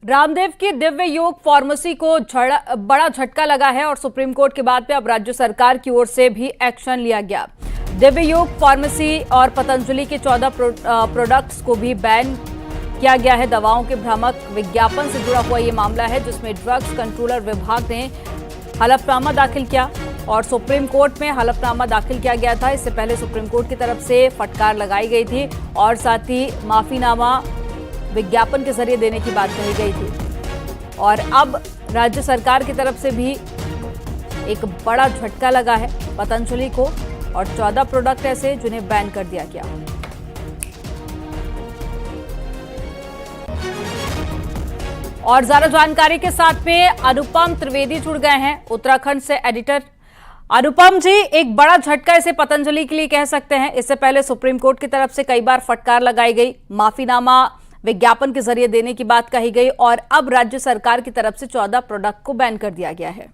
रामदेव की दिव्य योग फार्मेसी को बड़ा झटका लगा है और सुप्रीम कोर्ट के बाद पे अब राज्य सरकार की ओर से भी एक्शन लिया गया। दिव्य योग फार्मेसी और पतंजलि के 14 प्रोडक्ट्स को भी बैन किया गया है। दवाओं के भ्रामक विज्ञापन से जुड़ा हुआ ये मामला है, जिसमें ड्रग्स कंट्रोलर विभाग ने हलफनामा दाखिल किया और सुप्रीम कोर्ट में हलफनामा दाखिल किया गया था। इससे पहले सुप्रीम कोर्ट की तरफ से फटकार लगाई गई थी और साथ ही माफीनामा विज्ञापन के जरिए देने की बात कही गई थी। और अब राज्य सरकार की तरफ से भी एक बड़ा झटका लगा है पतंजलि को और 14 प्रोडक्ट ऐसे जिन्हें बैन कर दिया गया। और ज्यादा जानकारी के साथ में अनुपम त्रिवेदी जुड़ गए हैं उत्तराखंड से एडिटर। अनुपम जी, एक बड़ा झटका इसे पतंजलि के लिए कह सकते हैं। इससे पहले सुप्रीम कोर्ट की तरफ से कई बार फटकार लगाई गई, माफीनामा विज्ञापन के जरिए देने की बात कही गई और अब राज्य सरकार की तरफ से 14 प्रोडक्ट को बैन कर दिया गया है।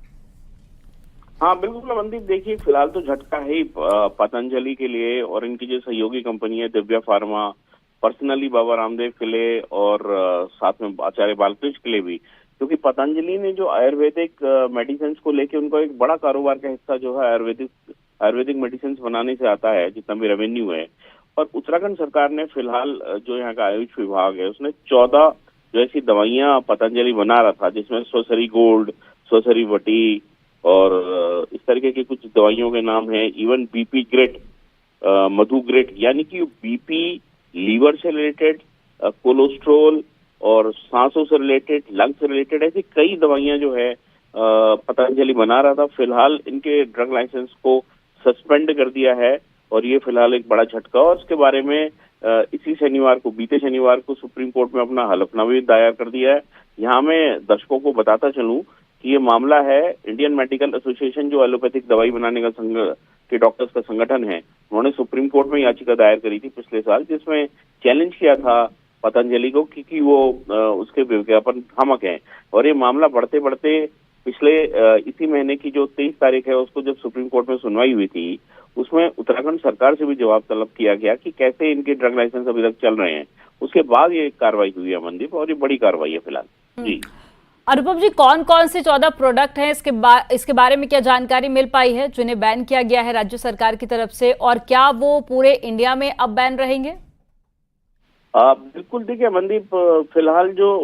हाँ बिल्कुल अवंती, देखिए फिलहाल तो झटका है पतंजलि के लिए और इनकी जो सहयोगी कंपनी है दिव्या फार्मा, पर्सनली बाबा रामदेव के लिए और साथ में आचार्य बालकृष्ण के लिए भी, क्योंकि पतंजलि ने जो आयुर्वेदिक मेडिसिन को लेके उनका एक बड़ा कारोबार का हिस्सा जो है आयुर्वेदिक मेडिसिन बनाने से आता है, जितना भी रेवेन्यू है। और उत्तराखंड सरकार ने फिलहाल जो यहाँ का आयुष विभाग है उसने 14 जो ऐसी दवाइयां पतंजलि बना रहा था, जिसमें स्वसरी गोल्ड, स्वसरी वटी और इस तरीके की कुछ दवाइयों के नाम है। इवन बीपी ग्रेट, मधु ग्रेट, यानी कि बीपी, लीवर से रिलेटेड, कोलेस्ट्रोल और सांसों से रिलेटेड, लंग्स से रिलेटेड, ऐसी कई दवाइयां जो है पतंजलि बना रहा था। फिलहाल इनके ड्रग लाइसेंस को सस्पेंड कर दिया है और ये फिलहाल एक बड़ा झटका। और इसके बारे में बीते शनिवार को सुप्रीम कोर्ट में अपना हलफनामा भी दायर कर दिया है। यहाँ मैं दर्शकों को बताता चलूं कि ये मामला है इंडियन मेडिकल एसोसिएशन, जो एलोपैथिक दवाई बनाने का के डॉक्टर्स का संगठन है, उन्होंने सुप्रीम कोर्ट में याचिका दायर करी थी पिछले साल, जिसमें चैलेंज किया था पतंजलि को कि वो उसके विज्ञापन भ्रामक हैं। और ये मामला बढ़ते बढ़ते पिछले इसी महीने की जो 23 तारीख है उसको जब सुप्रीम कोर्ट में सुनवाई हुई थी, उसमें उत्तराखंड सरकार से भी जवाब तलब किया गया कि कैसे इनके ड्रग लाइसेंस अभी तक चल रहे हैं। उसके बाद ये कार्रवाई हुई है मनदीप, और ये बड़ी कार्रवाई है फिलहाल। जी अनुपम जी, कौन कौन से 14 प्रोडक्ट हैं, इसके बारे में क्या जानकारी मिल पाई है जिन्हें बैन किया गया है राज्य सरकार की तरफ से, और क्या वो पूरे इंडिया में अब बैन रहेंगे? बिल्कुल, देखिए मनदीप, फिलहाल जो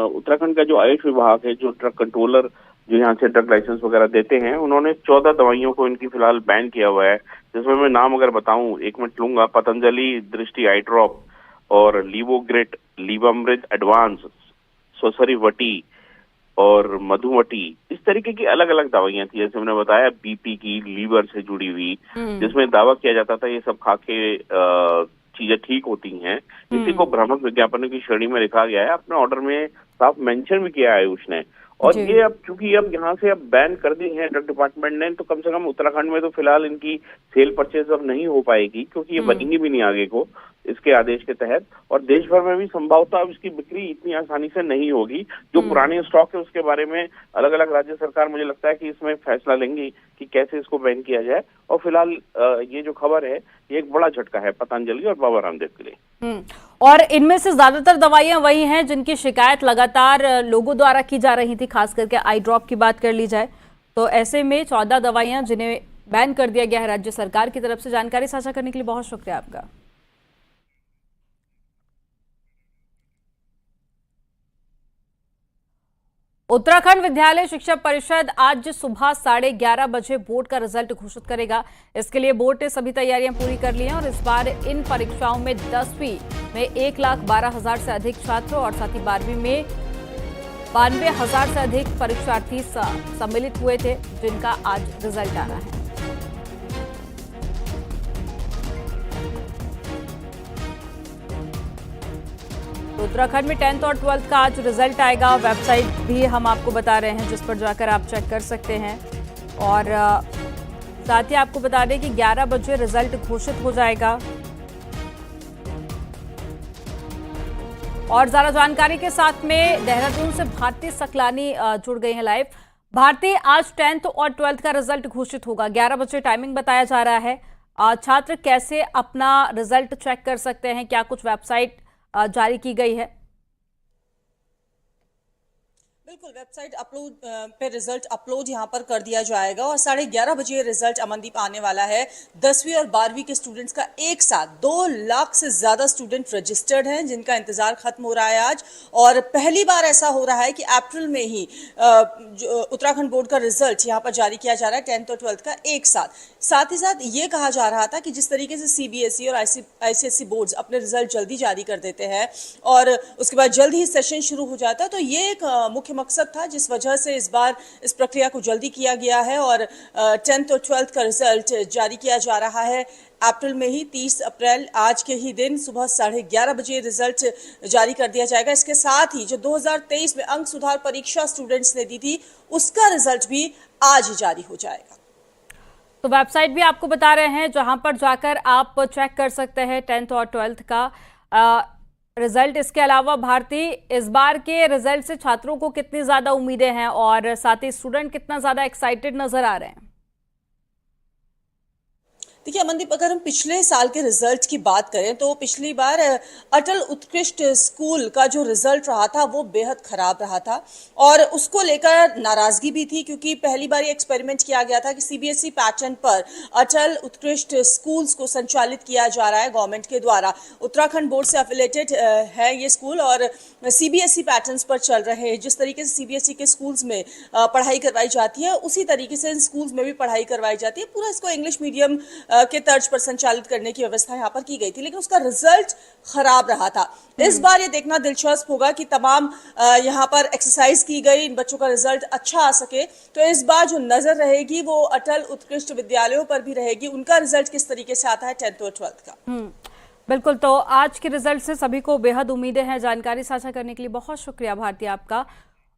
उत्तराखंड का जो आयुष विभाग है, जो ड्रग कंट्रोलर जो यहाँ से ड्रग लाइसेंस वगैरह देते हैं, उन्होंने 14 दवाइयों को इनकी फिलहाल बैन किया हुआ है। जिसमें मैं नाम अगर बताऊं, एक मिनट लूंगा, पतंजलि दृष्टि आई ड्रॉप और लीवोग्रेट, लीवामृत एडवांस, स्वसरी वटी और मधुवटी, इस तरीके की अलग अलग दवाइयां थी। जैसे मैंने बताया बीपी की, लीवर से जुड़ी हुई, जिसमें दावा किया जाता था ये सब खा के चीजें ठीक होती हैं। इसी को भ्रामक विज्ञापनों की श्रेणी में लिखा गया है। अपने ऑर्डर में साफ मेंशन भी किया है आयुष ने। और ये अब चूंकि अब यहाँ से अब बैन कर दी है ड्रग डिपार्टमेंट ने, तो कम से कम उत्तराखंड में तो फिलहाल इनकी सेल परचेज अब नहीं हो पाएगी, क्योंकि ये बनेंगी भी नहीं आगे को इसके आदेश के तहत। और देश भर में भी संभवतः अब इसकी बिक्री इतनी आसानी से नहीं होगी। जो पुराने स्टॉक है उसके बारे में अलग अलग राज्य सरकार, मुझे लगता है कि इसमें फैसला लेंगी कि कैसे इसको बैन किया जाए। और फिलहाल ये जो खबर है ये एक बड़ा झटका है पतंजलि और बाबा रामदेव के लिए। और इनमें से ज्यादातर दवाइयां वही हैं जिनकी शिकायत लगातार लोगों द्वारा की जा रही थी, खास करके आई ड्रॉप की बात कर ली जाए तो ऐसे में 14 दवाइयां जिन्हें बैन कर दिया गया है राज्य सरकार की तरफ से। जानकारी साझा करने के लिए बहुत शुक्रिया आपका। उत्तराखंड विद्यालय शिक्षा परिषद आज सुबह 11:30 बजे बोर्ड का रिजल्ट घोषित करेगा। इसके लिए बोर्ड ने सभी तैयारियां पूरी कर ली हैं और इस बार इन परीक्षाओं में 10वीं में 1,12,000 से अधिक छात्र और साथ ही 12वीं में 92,000 से अधिक परीक्षार्थी सम्मिलित हुए थे, जिनका आज रिजल्ट आना है। उत्तराखंड में 10th और 12th का आज रिजल्ट आएगा। वेबसाइट भी हम आपको बता रहे हैं जिस पर जाकर आप चेक कर सकते हैं। और साथ ही आपको बता दें कि 11 बजे रिजल्ट घोषित हो जाएगा। और ज्यादा जानकारी के साथ में देहरादून से भारती सकलानी जुड़ गई हैं लाइव। भारती, आज 10th और 12th का रिजल्ट घोषित होगा, 11 बजे टाइमिंग बताया जा रहा है। छात्र कैसे अपना रिजल्ट चेक कर सकते हैं, क्या कुछ वेबसाइट जारी की गई है? बिल्कुल, वेबसाइट अपलोड पे रिजल्ट अपलोड यहाँ पर कर दिया जाएगा और 11:30 बजे रिजल्ट अमनदीप आने वाला है। 10वीं और 12वीं के स्टूडेंट्स का एक साथ 2 लाख से ज्यादा स्टूडेंट रजिस्टर्ड हैं जिनका इंतजार खत्म हो रहा है आज। और पहली बार ऐसा हो रहा है कि अप्रैल में ही उत्तराखंड बोर्ड का रिजल्ट यहाँ पर जारी किया जा रहा है 10th और 12th का एक साथ ही साथ ये कहा जा रहा था कि जिस तरीके से सीबीएसई और आईसीएसई बोर्ड्स अपने रिजल्ट जल्दी जारी कर देते हैं और उसके बाद जल्द ही सेशन शुरू हो जाता है, तो ये एक मुख्य मकसद था जिस वजह से इस बार इस प्रक्रिया को जल्दी किया गया है और 10th और 12th का रिजल्ट जारी किया जा रहा है अप्रैल में ही। 30 अप्रैल आज के ही दिन सुबह 11:30 बजे रिजल्ट जारी कर दिया जाएगा। इसके साथ ही जो 2023 में अंक सुधार परीक्षा स्टूडेंट्स ने दी थी उसका रिजल्ट भी आज ही जारी हो जाएगा। तो वेबसाइट भी आपको बता रहे हैं जहां पर जाकर आप चेक कर सकते हैं 10th और 12th का रिजल्ट। इसके अलावा भारती, इस बार के रिजल्ट से छात्रों को कितनी ज्यादा उम्मीदें हैं और साथ ही स्टूडेंट कितना ज्यादा एक्साइटेड नजर आ रहे हैं? देखिए अमनदीप, अगर हम पिछले साल के रिजल्ट की बात करें तो पिछली बार अटल उत्कृष्ट स्कूल का जो रिजल्ट रहा था वो बेहद खराब रहा था और उसको लेकर नाराजगी भी थी क्योंकि पहली बार ये एक्सपेरिमेंट किया गया था कि सीबीएसई पैटर्न पर अटल उत्कृष्ट स्कूल्स को संचालित किया जा रहा है गवर्नमेंट के द्वारा। उत्तराखंड बोर्ड से एफिलेटेड है ये स्कूल और सीबीएसई पैटर्न्स पर चल रहे हैं। जिस तरीके से सीबीएसई के स्कूल्स में पढ़ाई करवाई जाती है उसी तरीके से इन स्कूल्स में भी पढ़ाई करवाई जाती है। पूरा इसको इंग्लिश मीडियम के तर्ज पर संचालित करने की व्यवस्था यहाँ पर की गई थी, लेकिन उसका रिजल्ट खराब रहा था। इस बार ये देखना दिलचस्प होगा कि तमाम यहाँ पर एक्सरसाइज की गई, इन बच्चों का रिजल्ट अच्छा आ सके। तो इस बार जो नजर रहेगी वो अटल उत्कृष्ट विद्यालयों पर भी रहेगी, उनका रिजल्ट किस तरीके से आता है 10th और 12th का। बिल्कुल, तो आज के रिजल्ट से सभी को बेहद उम्मीदें हैं। जानकारी साझा करने के लिए बहुत शुक्रिया भारती आपका।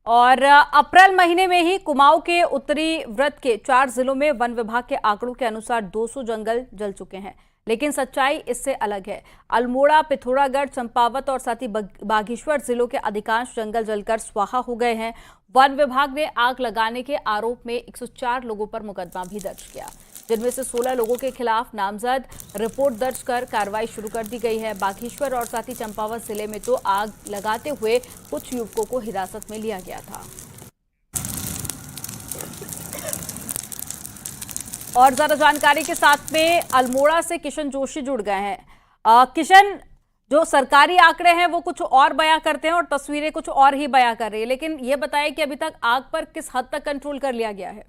और अप्रैल महीने में ही कुमाऊं के उत्तरी व्रत के 4 जिलों में वन विभाग के आंकड़ों के अनुसार 200 जंगल जल चुके हैं, लेकिन सच्चाई इससे अलग है। अल्मोड़ा, पिथौरागढ़, चंपावत और साथ ही बागेश्वर जिलों के अधिकांश जंगल जलकर स्वाहा हो गए हैं। वन विभाग ने आग लगाने के आरोप में 104 लोगों पर मुकदमा भी दर्ज किया, जिनमें से 16 लोगों के खिलाफ नामजद रिपोर्ट दर्ज कर कार्रवाई शुरू कर दी गई है। बागेश्वर और साथ ही चंपावत जिले में तो आग लगाते हुए कुछ युवकों को हिरासत में लिया गया था। और ज्यादा जानकारी के साथ में अल्मोड़ा से किशन जोशी जुड़ गए हैं। किशन, जो सरकारी आंकड़े हैं वो कुछ और बयां करते हैं और तस्वीरें कुछ और ही बयां कर रही है, लेकिन ये बताइए कि अभी तक आग पर किस हद तक कंट्रोल कर लिया गया है?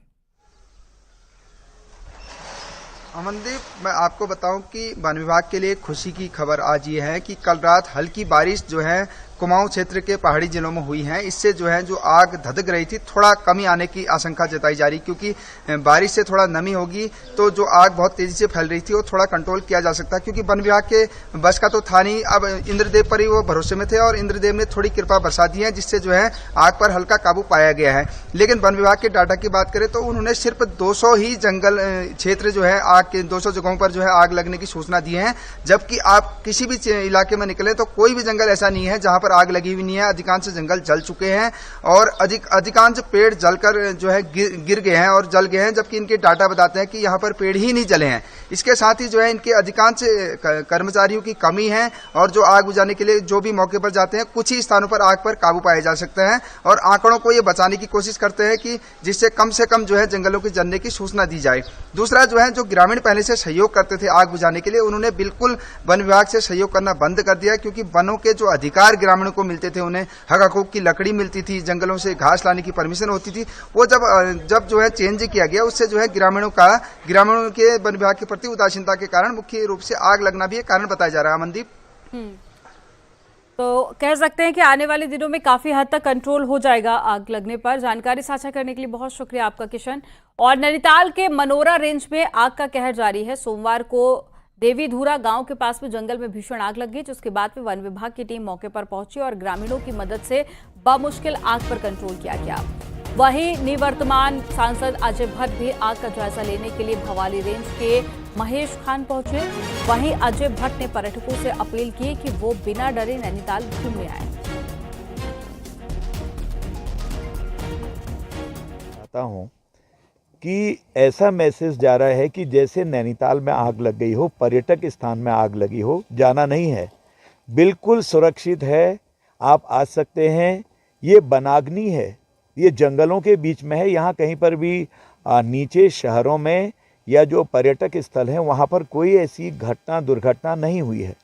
अमनदीप, मैं आपको बताऊं कि वन विभाग के लिए खुशी की खबर आज ये है कि कल रात हल्की बारिश जो है कुमाऊं क्षेत्र के पहाड़ी जिलों में हुई है। इससे जो है जो आग धधक रही थी थोड़ा कमी आने की आशंका जताई जा रही, क्योंकि बारिश से थोड़ा नमी होगी तो जो आग बहुत तेजी से फैल रही थी वो थोड़ा कंट्रोल किया जा सकता है, क्योंकि वन विभाग के बस का तो था नहीं। अब इंद्रदेव पर ही वो भरोसे में थे और इंद्रदेव ने थोड़ी कृपा बरसा दी है, जिससे जो है आग पर हल्का काबू पाया गया है। लेकिन वन विभाग के डाटा की बात करें तो उन्होंने सिर्फ 200 ही जंगल क्षेत्र जो है आग के 200 जगहों पर जो है आग लगने की सूचना दी है, जबकि आप किसी भी इलाके में निकले तो कोई भी जंगल ऐसा नहीं है जहां पर आग लगी हुई नहीं है। अधिकांश जंगल जल चुके हैं और अधिकांश पेड़ जलकर जो है गिर गए हैं और जल गए हैं, जबकि इनके डाटा बताते हैं कि यहाँ पर पेड़ ही नहीं जले हैं। इसके साथ ही जो है इनके अधिकांश कर्मचारियों की कमी है और जो आग बुझाने के लिए जो भी मौके पर जाते हैं कुछ ही स्थानों पर आग पर काबू पाया जा सकता है और आंकड़ों को ये बचाने की कोशिश करते हैं कि जिससे कम से कम जो है जंगलों के जलने की सूचना दी जाए। दूसरा जो है जो ग्रामीण पहले से सहयोग करते थे आग बुझाने के लिए, उन्होंने बिल्कुल वन विभाग से सहयोग करना बंद कर दिया, क्योंकि वनों के जो अधिकार ग्रामीणों को मिलते थे, उन्हें हक हकूक की लकड़ी मिलती थी, जंगलों से घास लाने की परमिशन होती थी, वो जब जो है चेंज किया गया उससे जो है ग्रामीणों के वन विभाग के प्रति उदासीनता के कारण मुख्य रूप से आग लगना भी एक कारण बताया जा रहा है। मनदीप, तो कह सकते हैं कि आने वाले दिनों में काफी हद तक कंट्रोल हो जाएगा आग लगने पर। जानकारी साझा करने के लिए बहुत शुक्रिया आपका किशन। और नैनीताल के मनोरा रेंज में आग का कहर जारी है। सोमवार को देवीधुरा गांव के पास में जंगल में भीषण आग लग गई, जिसके बाद में वन विभाग की टीम मौके पर पहुंची और ग्रामीणों की मदद से बमुश्किल आग पर कंट्रोल किया गया। वहीं निवर्तमान सांसद अजय भट्ट भी आग का जायजा लेने के लिए भवाली रेंज के महेश खान पहुंचे। वहीं अजय भट्ट ने पर्यटकों से अपील की कि वो बिना डरे नैनीताल घूमने आए। चाहता हूं कि ऐसा मैसेज जा रहा है कि जैसे नैनीताल में आग लग गई हो, पर्यटक स्थान में आग लगी हो, जाना नहीं है, बिल्कुल सुरक्षित है, आप आ सकते हैं। ये बनाग्नि है, ये जंगलों के बीच में है। यहाँ कहीं पर भी नीचे शहरों में या जो पर्यटक स्थल हैं वहाँ पर कोई ऐसी दुर्घटना नहीं हुई है।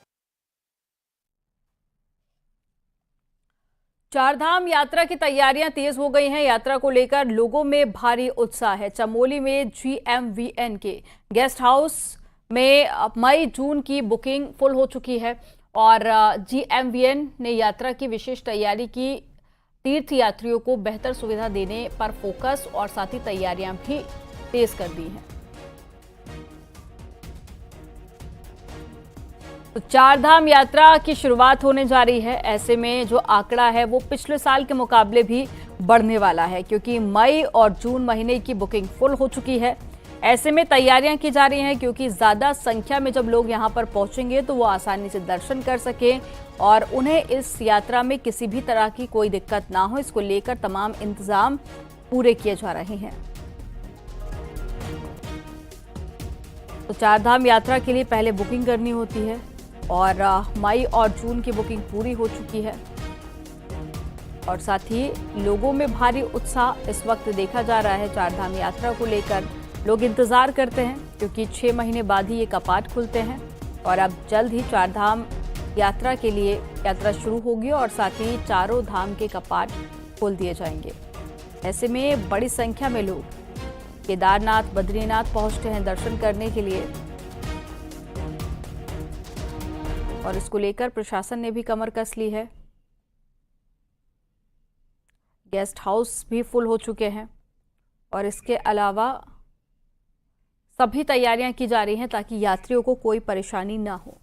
चारधाम यात्रा की तैयारियां तेज हो गई हैं। यात्रा को लेकर लोगों में भारी उत्साह है। चमोली में GMVN के गेस्ट हाउस में मई जून की बुकिंग फुल हो चुकी है और GMVN ने यात्रा की विशेष तैयारी की। तीर्थ यात्रियों को बेहतर सुविधा देने पर फोकस और साथ ही तैयारियां भी तेज कर दी हैं। तो चारधाम यात्रा की शुरुआत होने जा रही है। ऐसे में जो आंकड़ा है वो पिछले साल के मुकाबले भी बढ़ने वाला है, क्योंकि मई और जून महीने की बुकिंग फुल हो चुकी है। ऐसे में तैयारियां की जा रही हैं, क्योंकि ज्यादा संख्या में जब लोग यहां पर पहुंचेंगे तो वो आसानी से दर्शन कर सकें और उन्हें इस यात्रा में किसी भी तरह की कोई दिक्कत ना हो। इसको लेकर तमाम इंतजाम पूरे किए जा रहे हैं। तो चारधाम यात्रा के लिए पहले बुकिंग करनी होती है और मई और जून की बुकिंग पूरी हो चुकी है और साथ ही लोगों में भारी उत्साह इस वक्त देखा जा रहा है। चारधाम यात्रा को लेकर लोग इंतजार करते हैं, क्योंकि 6 महीने बाद ही ये कपाट खुलते हैं और अब जल्द ही चारधाम यात्रा के लिए यात्रा शुरू होगी और साथ ही चारों धाम के कपाट खोल दिए जाएंगे। ऐसे में बड़ी संख्या में लोग केदारनाथ, बद्रीनाथ पहुंचते हैं दर्शन करने के लिए और इसको लेकर प्रशासन ने भी कमर कस ली है। गेस्ट हाउस भी फुल हो चुके हैं और इसके अलावा सभी तैयारियां की जा रही हैं ताकि यात्रियों को कोई परेशानी ना हो।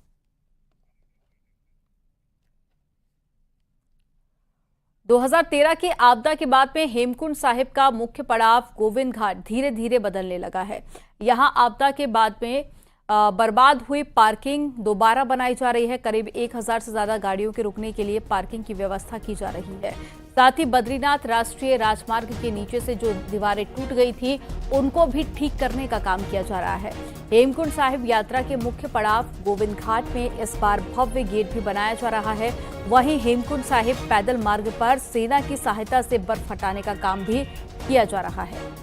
– 2013 की आपदा के बाद में हेमकुंड साहिब का मुख्य पड़ाव गोविंद घाट धीरे धीरे बदलने लगा है। यहां आपदा के बाद में बर्बाद हुई पार्किंग दोबारा बनाई जा रही है। करीब 1000 से ज्यादा गाड़ियों के रुकने के लिए पार्किंग की व्यवस्था की जा रही है। साथ ही बद्रीनाथ राष्ट्रीय राजमार्ग के नीचे से जो दीवारें टूट गई थी उनको भी ठीक करने का काम किया जा रहा है। हेमकुंड साहिब यात्रा के मुख्य पड़ाव गोविंद घाट में इस बार भव्य गेट भी बनाया जा रहा है। वहीं हेमकुंड साहिब पैदल मार्ग पर सेना की सहायता से बर्फ हटाने का काम भी किया जा रहा है।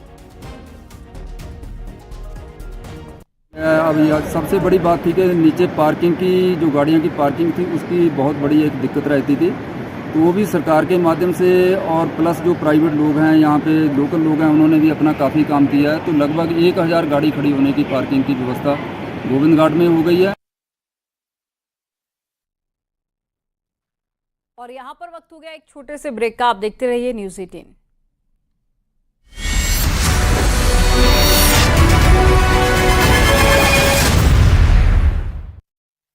अब सबसे बड़ी बात थी कि नीचे पार्किंग की जो गाड़ियों की पार्किंग थी उसकी बहुत बड़ी एक दिक्कत रहती थी, तो वो भी सरकार के माध्यम से और प्लस जो प्राइवेट लोग हैं यहाँ पे लोकल लोग हैं उन्होंने भी अपना काफ़ी काम किया है। तो लगभग 1000 गाड़ी खड़ी होने की पार्किंग की व्यवस्था गोविंद घाट में हो गई है। और यहाँ पर वक्त हो गया एक छोटे से ब्रेक का। आप देखते रहिए न्यूज़ 18।